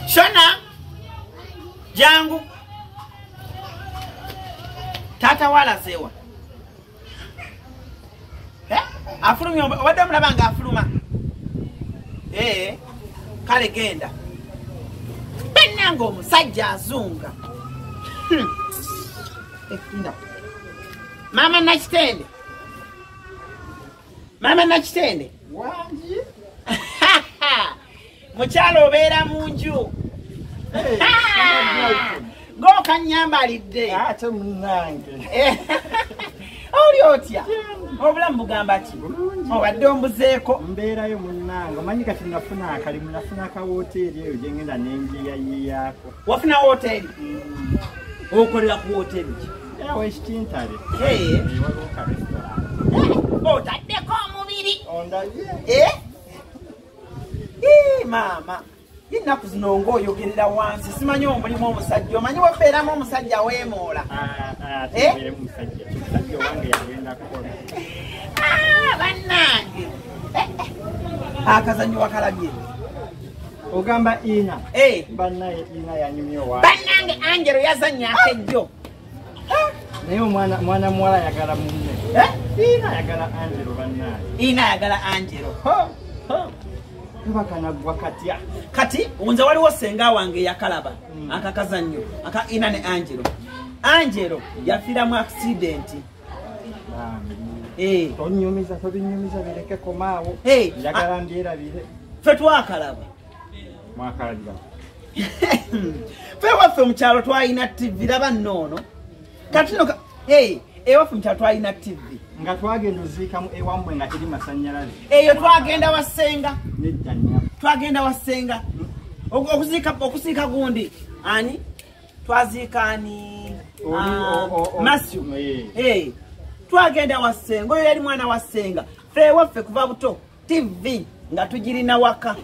Shona jangu tata wala sewa afulumya obadde mulaba nga afuluma kale genda bannanga omusajja azunga mama nakitende wangi mukyalo obeera mu nju ng'okanyambalidde ate munnange oli otya obulamu bugamba ki obadde ombuzeeko mbeerayo munnange omanyi kati nafuna akalimu nafuna akawoteeri eyo gye ngenda nenjiyayiyaako wafuna woteeri okolera ku woteeri ki ewo ekitintale waliwo ka restaurant otaddeko omubiri ondabye maama yennaku zino ng'oyogerera wansi simanyi omulimu omusajja omanyi wabeeramu omusajja weemoola omusajja owange yagenda kukola bannange akazanyo wakalabye ogamba ina bannaye ina yanyumya owa bannange Angelo yazannyako ejjo naye mwana muwala ayagala munne ina ayagala Angelo bannaye ina ayagala Angelo bakanagwa katya kati nze waliwo senga wange yakalaba akakazannyo aka ina ne Angelo yafiira mu accident onyumiza tobinyumiza bireke komaawo njagala mbyerabire ffe twakalaba mwakalabira ffe waffe mu kyalo twalina TV laba nnoono kati no ewaffe mu kyalo twalina TV nga twagenda oziikamu ewammwe nga teri masannyalaze eyo twagenda wasenga nedda nnya twagenda wasenga okuziika gundi ani twaziika ani Matthew twagenda wasenga oyo yali mwana wasenga ffe waffe kuva buto TV nga tugirina waka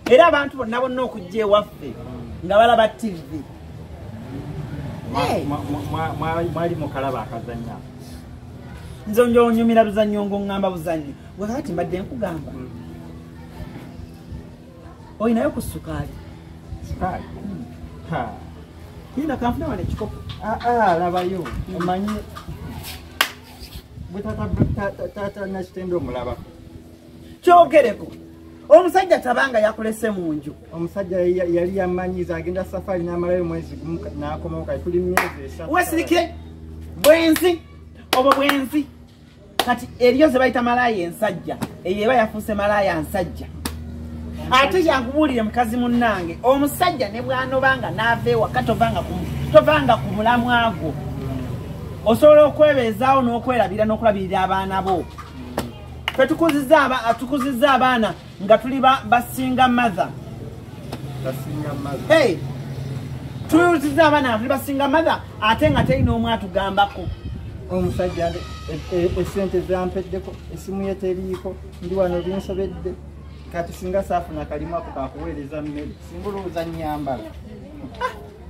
era abantu bonna bonna okujja ewaffe nga balaba TV mwali mukalaba akazannya nze njo onyumira luzannyo ng'oŋŋamba buzannyo gwe kakati mbadde nkugamba oyinayo ku sukaali yinda kanfuna wano ekikopo labayo omanyi bwe tata nakitende omulaba kyogereko omusajja tabanga yakulese mu nju omusajja yali yamanyiza agenda safari n'amalayo mwezi gumu n'akomawo kati tuli myezi esatu wesirikire bwenzi obwo bwenzi kati eriyo ze bayita malaaya ensajja eyo eba yafuuse malaaya nsajja ate yankubuulire mukazi munnange omusajja ne bwanobanga n'ava ewaka tovanga ku mulamu agwo osobola okwebeezaawo n'okwerabira n'okulabirira abaana bo ffe tukuzizza abaana nga tuli basinga mother tuluzizza abaana nga tuli basinga mother ate nga terina omu atugambako omusajja esente zampeddeko esimu ye teriiko ndi wano binsobedde kati singa saafuna kalimu ako kakuweereza mmere singa olowooza nnyambala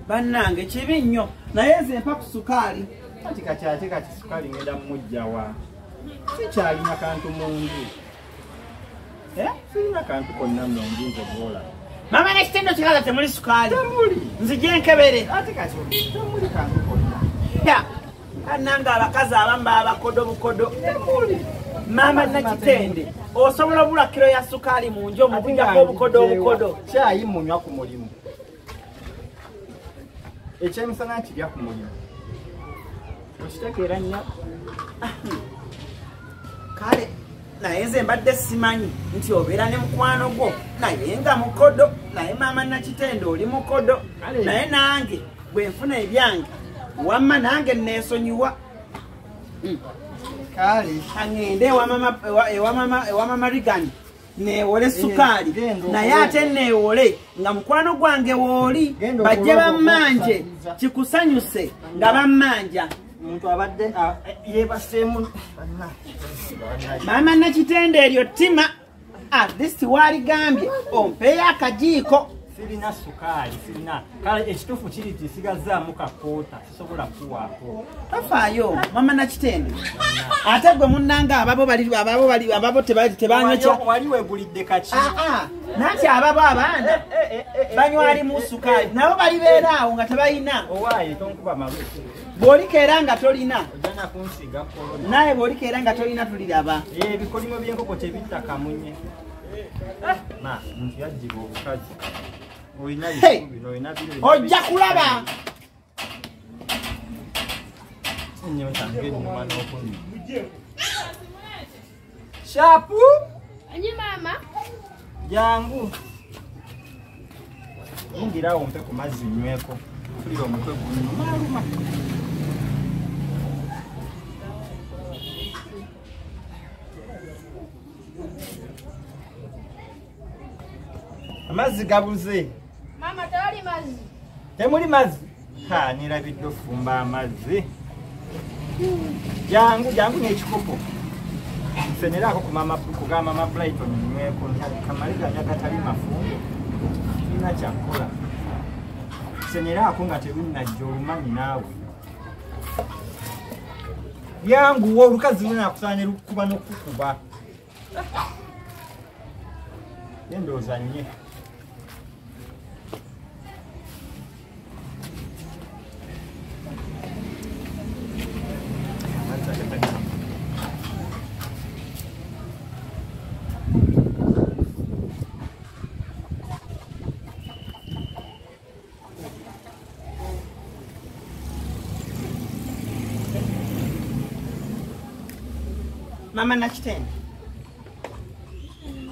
bannange kibi nnyo naye nze mpa ku sukaali kati ate kati sukaali ngenda mumujjawa sikyalina kantu munju sirina kantu konna nno nginze bwola mama nekitendo kikaza temuli sukaali temuli nzije nkebere ate kati temuli kantu konna kannanga abakazi abamu babakodo bukodo mama nakitende osobola obula kiro ya sukaali mu nju omukujjako obukodo kyayi munywa ku mulimu ekyemisana kirya ku mulimu okitegeera nnyo kale naye nze mbadde simanyi nti obeera ne mukwano gwo naye nga mukodo naye mama nakitende oli mukodo naye nange bwe nfuna ebyange wamma nange neesonyiwa kale aŋŋende ewa mama Rigani neewole sukaali naye ate neewole nga mukwano gwange wooli bajje bammanje kikusanyuse nga bammanja omuntu abadde yeebaseemu mama nakitende eryo ttima atleast waaligambye ompeeyo akajiiko sirina sukaali sirina kale ekituufu kiri ti sigazaamu kakoota sisobola kuwaako tafaayo mama nakitende ate gwe munnanga ababo tebanywa wali weegulidde kaki nanti ababo abaana banywa alimu sukali nabo balibeera awo nga tebalina owaye tonkuba malu bw'olikeera nga tolina ojana kunsiga korona naye bw'olikeera nga tolina tuliraba ebikolimo by'enkoko tebitta kamunye na nti yajjiba obukazi olina bino olina bino ojja kulaba nnyo tange nnuma n'okunnya shapu Anyi mama jangu yingirawo mpe ku mazzi nyweko tulira omutwe gunnuma amazzi gabuze mama tewali mazzi temuli mazzi ha nirabidde ofumba amazzi jangu n'ekikopo nseneraako ku mama Brighton nyweko kamaliza gatali mafumbo tulina kyakukola nseneraako nga terunnajja olumanyi naawe yanguwa olukazi luna akusaane lukuba n'okukuba yendooza nnye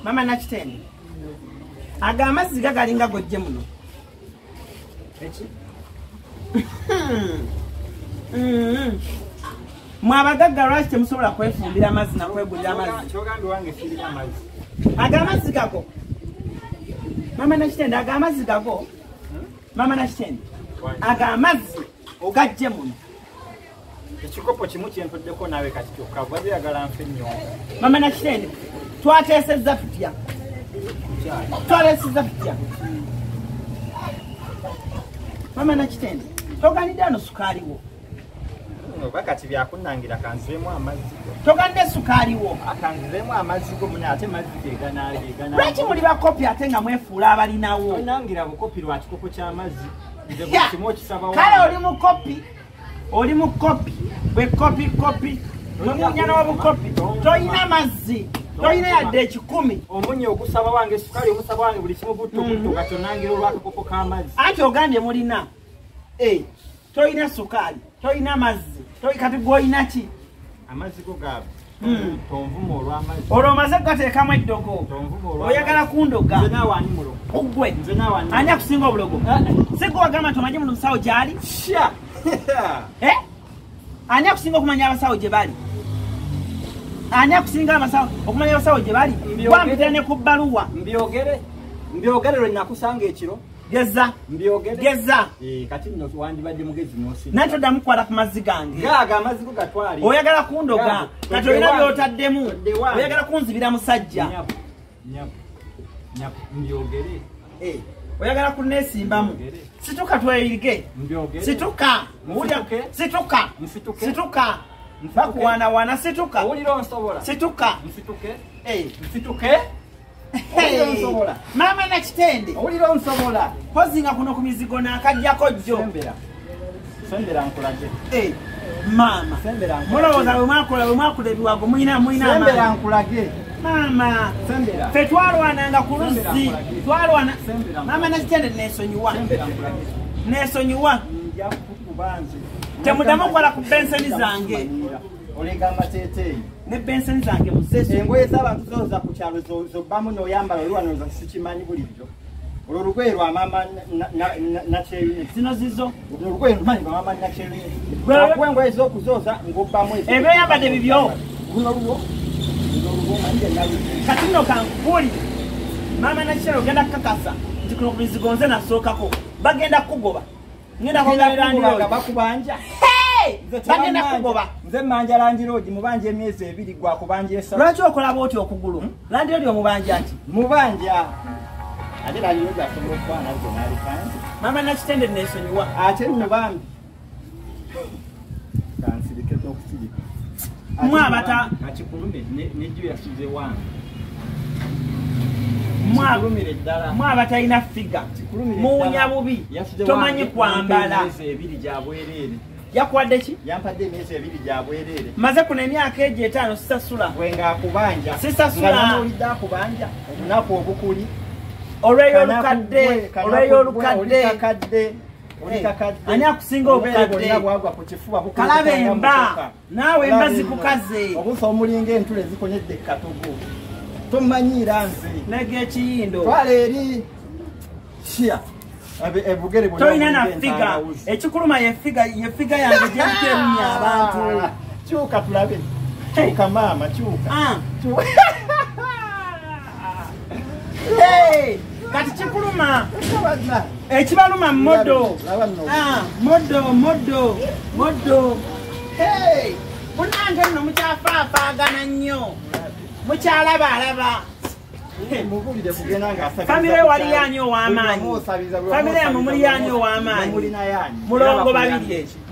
Mama Nakitende aga amazzi gagalinga gojje muno eki mwabagagga lwaki temusobola kwefumbira amazzi nakwegulira amazzi kyogambi wange sirina amazzi aga amazzi gago Mama Nakitende aga amazzi gago Mama Nakitende aga amazzi ogajje muno ekikopo kimu kyentoddeko naawe kati kyokka bwabiragala nfe nnyo Mama Nakitende twateesezza tutya Mama Nakitende toganidde ano sukaali wo oba kati byakunnangira kanzireemu amazzi go toganidde sukaali wo akanzireemu amazzi go mune ate mazzi gegana lwaki muli bakopi ate nga mwefuula abalinawo onangira bukopi lwa kikopo ky'amazzi nze kimu okisaba kale oli mu kopi bwe kopi mwemunyana w'obukopi toyina mazzi toyina yadde 10 omunye ogusaba wange sukali omusaba wange buli kimu butto nga tonangira olwakakopo k'amazzi anti ogambye mulina toyina sukaali toyina mazzi kati gwoyina ki amazzi go gaabo tonvuma olw'amazzi olwo omaze kugateekamu eddogo oyagala kundoga ogwe ani akusinga obulogo si gwe wagamba nti omanyi muno musawo gyali ani akusinga okumanya abasawo gye bali ani akusinga okumanya abasawo gye bali wampitira ne ku bbaluwa mbyogere lwe nakusanga ekiro geza kati nno wandibadde mugezi nosi naye toddamu kukwata ku mazzi gange gaaga amazzi go gatwali oyagala kundoga kati olina by'otaddemu oyagala kunzibira musajja mbyogere oyagala kunneesimbamu situka tweyige situka bakuwaanawaana situka Mama Nakitende owulira onsobola pozinga kuno ku mizigo n'akajjako jjo sembera nkulage maama mulowooza bwe mwakula ebiwago mulina sembera nkulage maama ffe twalwananga ku luzzi twalwana Mama Nakitende neesonyiwa temuddamu okukola ku benseni zange olega amateeteeyi ne benseni zange muzeso engoye z'abantu zoza ku kyalo zobbamu n'oyambala oli wano sikimanyi bulijjo olwo olugoye lwa maama nakyeyuni zino zizo olugoye lumanyi lwa maama nakyeyuni akuwa engoye z'okuzooza ng'obbamu ebyoyambadde bibyo luno luwo kati nno kankuli Mama Nakitende ogenda kukakasa nti kuno ku mizigo nze nasookako bagenda kukugoba ngenda kwogera bakubanja bagenda kugoba nze mmanja landiroogi mubanja emyezi 2 gwakubanja 3 lwaki okola bwoti okugulu landiroogi omubanja ati mubanja ate landiroogi asobola okufana nazo nalikanze Mama Nakitende neesonyiwa ate nno bambi kansirike n'okusirika mwabata akikulume nejjo yasuze wange mwaba talina figa muwunya bubi tomanyi kwambala yakuwadde ki yampadde emyezi 2 gya bwereere maze kuno emyaka egyo 5 sisasula bwenga akubanja sisasula olidde akubanja olunaku obukuli olweyo olukadde ani akusinga obukadde kalaba emba naawe emba zikukaze obusa omulinga entule zikonyedde katugu tomanyira nze negekiyindo twala eri kia ebugere tolina na figa ekikuluma yefiga yange gyebiterumya abantu kyuka tulabe kyuka maama kyuka kati kikuluma ekibaluma modo munange nno mukyafaafaagana nnyo mukyalabalaba famire waliyanyi ow'amaanyi famire yamwe muliyanyi ow'amaanyi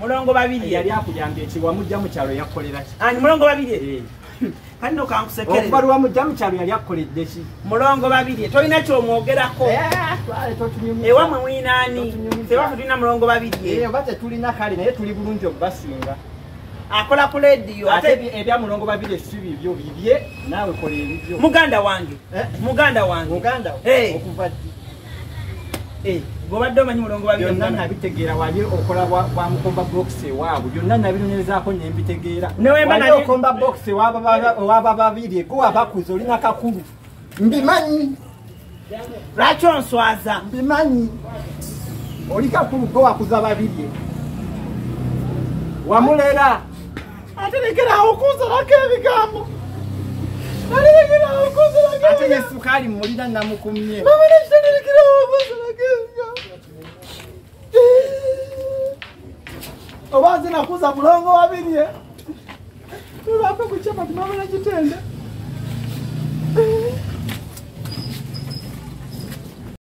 mulongo babiri yali akujambye ekiwa mujja mu kyalo yakkolera ki ani mulongo babiri kano kankusekere okubalwa mujja mu kyalo yali akkoledde ki mulongo babiri tolina kyomwogerako ewamwe mwinaani tewaffe tulina mulongo babiri oba tetulina kale naye tuli bulungi okubasinga akola ku lediyo ate ebya mulongo babiri si bibyo bibye naawe kola ebibyo muganda wange okuva bwobadde omanyi mulongo babiri byonna nabitegeera wali okola bwa mukomba box ewaabwe byonna nabinonyerezaako nembitegeera wali okomba box ewaba babiri go abakuze olina kakulu mbimanyi lwaki onswaza mbimanyi oli kakulu go wakuza babiri wamulera ate lekerawo okunzalako ebigambo ate nesukaali mulina namukumye oba nze nakuza mulongo wabiri tulwako kukyama tumamala kitende